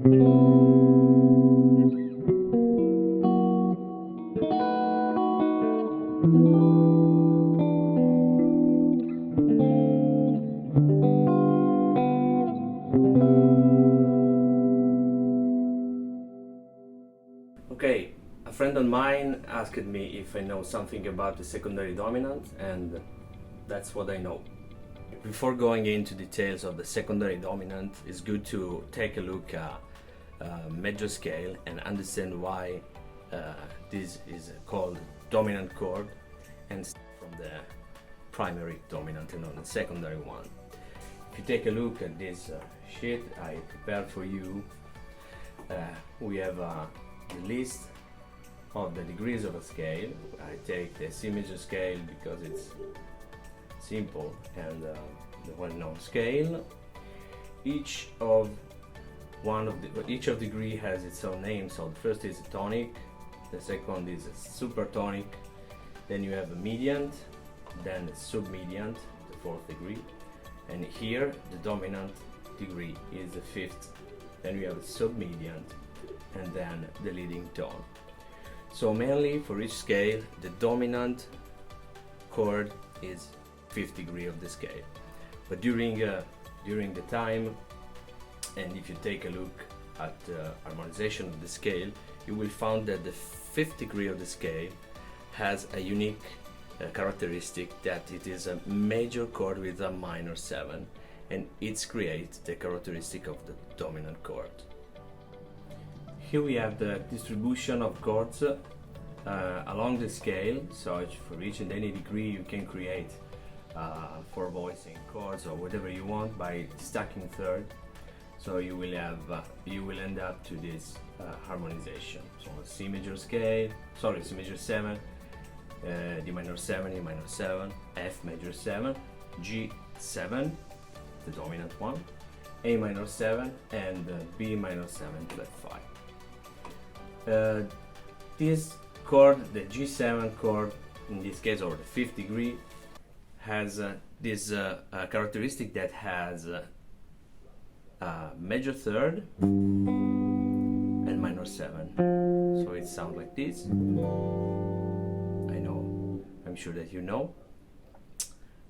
Okay, a friend of mine asked me if I know something about the secondary dominant, and that's what I know. Before going into details of the secondary dominant, it's good to take a look at major scale and understand why this is called dominant chord, and from the primary dominant and on the secondary one. If you take a look at this sheet I prepared for you, we have the list of the degrees of a scale. I take the C major scale because it's simple and the well-known scale. Each of degree has its own name. So the first is a tonic, the second is a supertonic, then you have a mediant, then a submediant, the fourth degree, and here the dominant degree is the fifth. Then we have a submediant, and then the leading tone. So mainly for each scale, the dominant chord is fifth degree of the scale. But during the time, and if you take a look at the harmonization of the scale, you will find that the fifth degree of the scale has a unique characteristic, that it is a major chord with a minor 7, and it creates the characteristic of the dominant chord. Here we have the distribution of chords along the scale, so for each and any degree you can create for voicing chords or whatever you want by stacking third. So you will end up to this harmonization. So C major scale, sorry, C major 7, D minor 7, E minor 7, F major 7, G 7, the dominant one, A minor 7, and B minor 7 flat 5. This chord, the G7 chord, in this case, or the fifth degree, has this characteristic that has major third and minor 7. So it sounds like this. I'm sure that you know.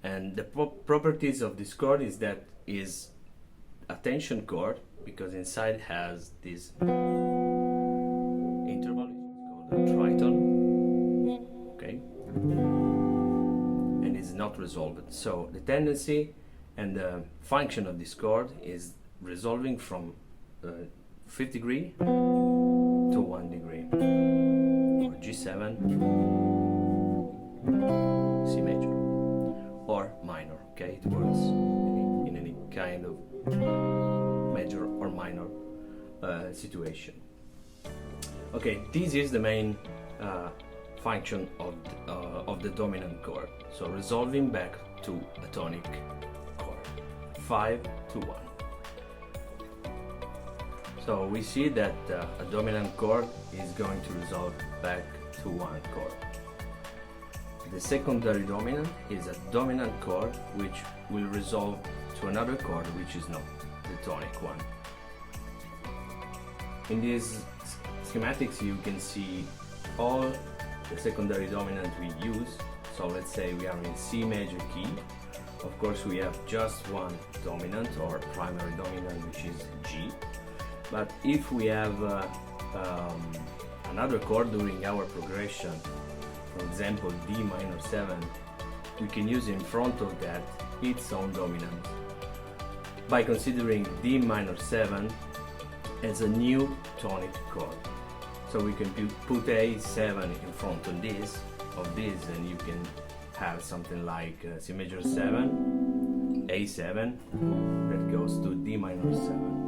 And the properties of this chord is that is a tension chord, because inside has this interval, it's called a tritone, okay, and is not resolved. So the tendency and the function of this chord is resolving from fifth degree to 1 degree, or G7, C major, or minor. Okay, it works in any kind of major or minor situation. Okay, this is the main function of the dominant chord. So resolving back to a tonic chord, 5 to 1. So we see that a dominant chord is going to resolve back to one chord. The secondary dominant is a dominant chord which will resolve to another chord which is not the tonic one. In these schematics you can see all the secondary dominant we use. So let's say we are in C major key. Of course we have just one dominant or primary dominant, which is G. But if we have another chord during our progression, for example D minor 7, we can use in front of that its own dominant by considering D minor 7 as a new tonic chord. So we can put A7 in front of this, and you can have something like C major 7, A7, that goes to D minor 7.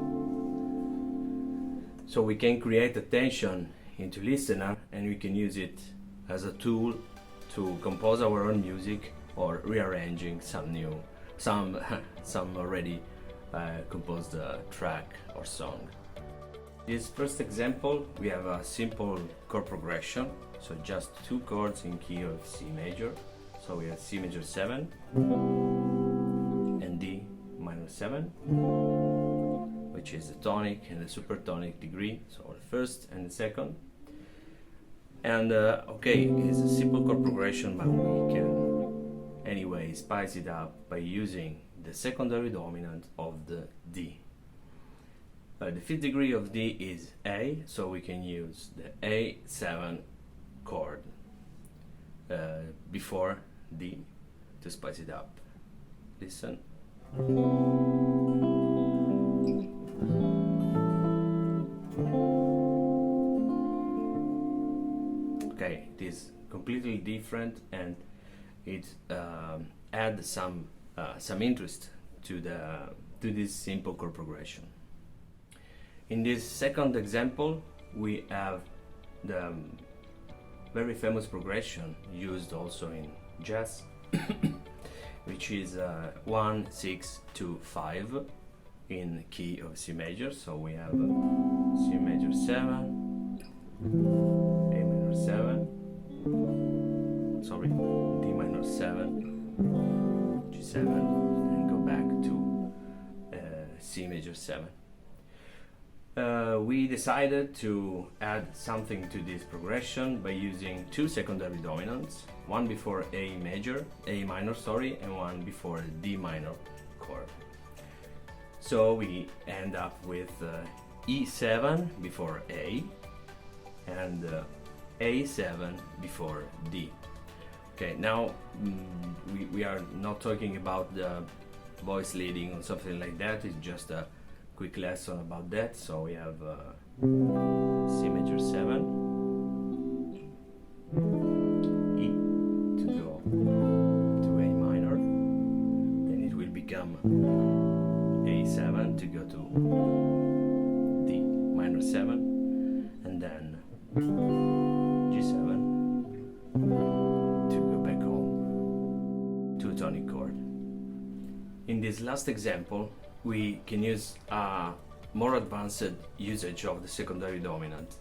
So we can create a tension into listener, and we can use it as a tool to compose our own music or rearranging some already composed track or song. This first example, we have a simple chord progression, so just two chords in key of C major. So we have C major 7 and D minor 7. We which is the tonic and the supertonic degree, so the first and the second. And okay, it's a simple chord progression, but we can anyway spice it up by using the secondary dominant of the D. The fifth degree of D is A, so we can use the A7 chord before D to spice it up. Listen. Okay, it is completely different, and it adds some interest to this simple chord progression. In this second example, we have the very famous progression used also in jazz, which is 1, 6, 2, 5 in key of C major. So we have C major 7, A minor 7, sorry, D minor 7, G7, and go back to C major 7. We decided to add something to this progression by using two secondary dominants, one before A minor, sorry, and one before a D minor chord. So we end up with E7 before A and A7 before D. Okay, now we are not talking about the voice leading or something like that, it's just a quick lesson about that. So we have C major 7, E to go to A minor, then it will become A7 to go to D minor 7, and then G7 to go back home to a tonic chord. In this last example, we can use a more advanced usage of the secondary dominant.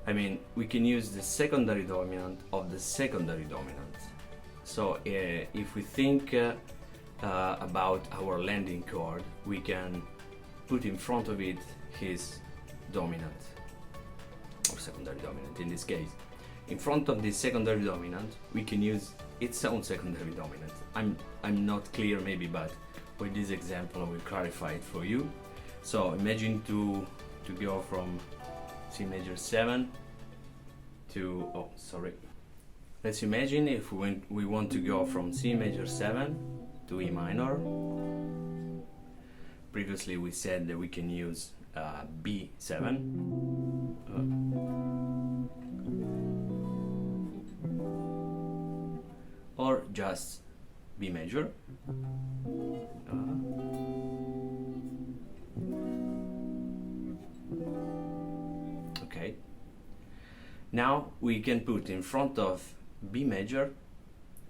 I mean, we can use the secondary dominant of the secondary dominant. So if we think about our landing chord, we can put in front of it his dominant, or secondary dominant in this case. In front of this secondary dominant, we can use its own secondary dominant. I'm not clear maybe, but with this example I will clarify it for you. So imagine to go from C major 7 to, oh sorry, let's imagine if we want to go from C major 7 to E minor. Previously we said that we can use B7, or just B major. Okay. Now we can put in front of B major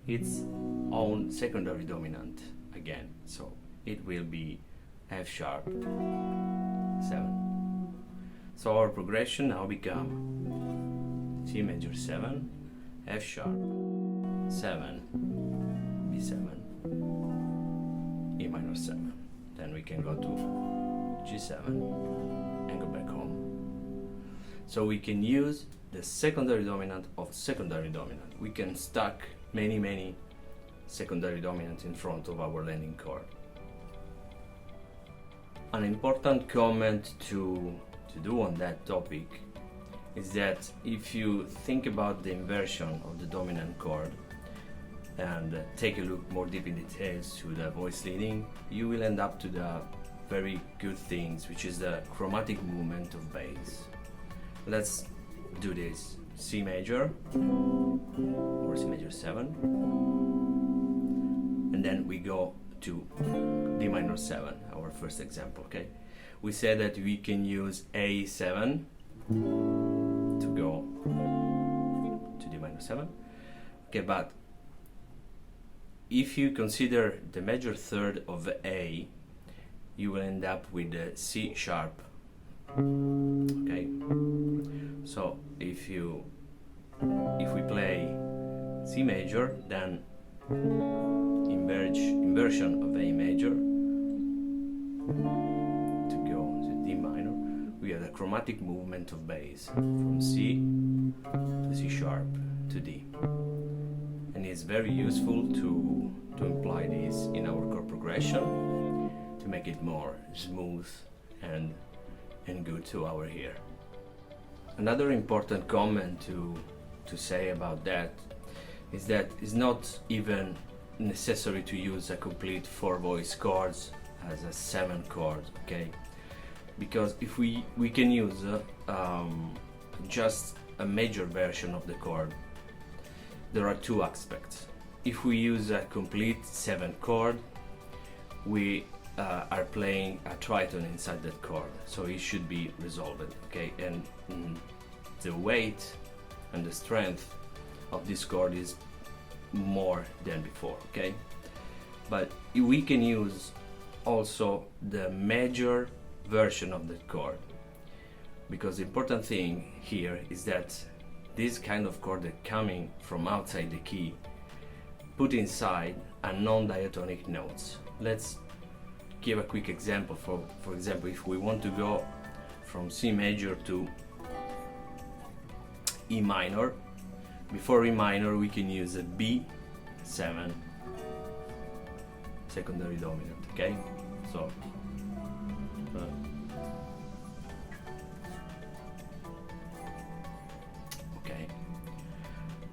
its own secondary dominant again. So it will be F sharp 7. So our progression now become C major 7, F sharp 7, B7, E minor 7. Then we can go to G7 and go back home. So we can use the secondary dominant of secondary dominant. We can stack many secondary dominants in front of our landing chord. An important comment to do on that topic is that if you think about the inversion of the dominant chord and take a look more deep in details to the voice leading, you will end up to the very good things, which is the chromatic movement of bass. Let's do this. C major or C major 7, and then we go to D minor 7, our first example. Okay, we said that we can use A7 to go to D minor 7. Okay, but if you consider the major third of A, you will end up with the C sharp. Okay, so if we play C major, then inversion of A major to go the chromatic movement of bass from C to C sharp to D, and it's very useful to apply this in our chord progression to make it more smooth and good to our ear. Another important comment to say about that is that it's not even necessary to use a complete 4-voice chords as a 7 chord, okay? Because if we can use just a major version of the chord, there are two aspects. If we use a complete 7 chord, we are playing a triton inside that chord, so it should be resolved, okay? And the weight and the strength of this chord is more than before, okay? But we can use also the major version of that chord, because the important thing here is that this kind of chord that coming from outside the key put inside a non-diatonic notes. Let's give a quick example. For example, if we want to go from C major to E minor, before E minor we can use a B7 secondary dominant, okay? So okay,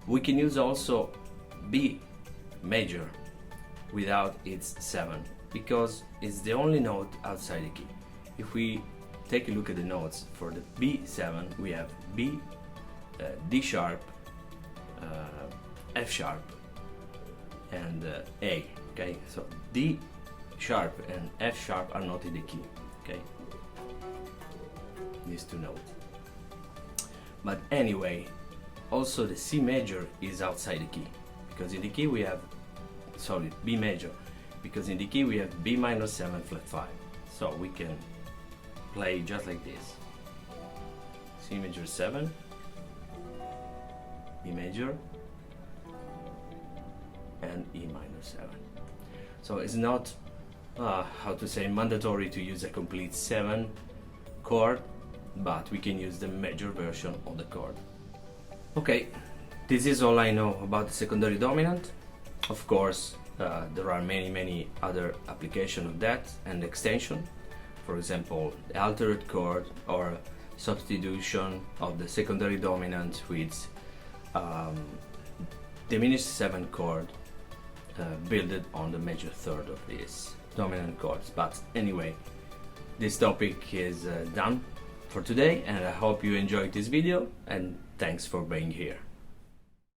we can use also B major without its 7, because it's the only note outside the key. If we take a look at the notes for the B7, we have B, D sharp, F sharp, and A, okay? So D sharp and F sharp are not in the key, okay? These two notes. But anyway, also the C major is outside the key, because in the key we have, sorry, B major, because in the key we have B minor 7 flat 5. So we can play just like this. C major 7, B major, and E minor 7. So it's not, how to say, mandatory to use a complete 7 chord, but we can use the major version of the chord. Okay, this is all I know about the secondary dominant. Of course, there are many other applications of that and extension. For example, the altered chord or substitution of the secondary dominant with diminished 7 chord built on the major third of these dominant chords. But anyway, this topic is done for today, and I hope you enjoyed this video, and thanks for being here.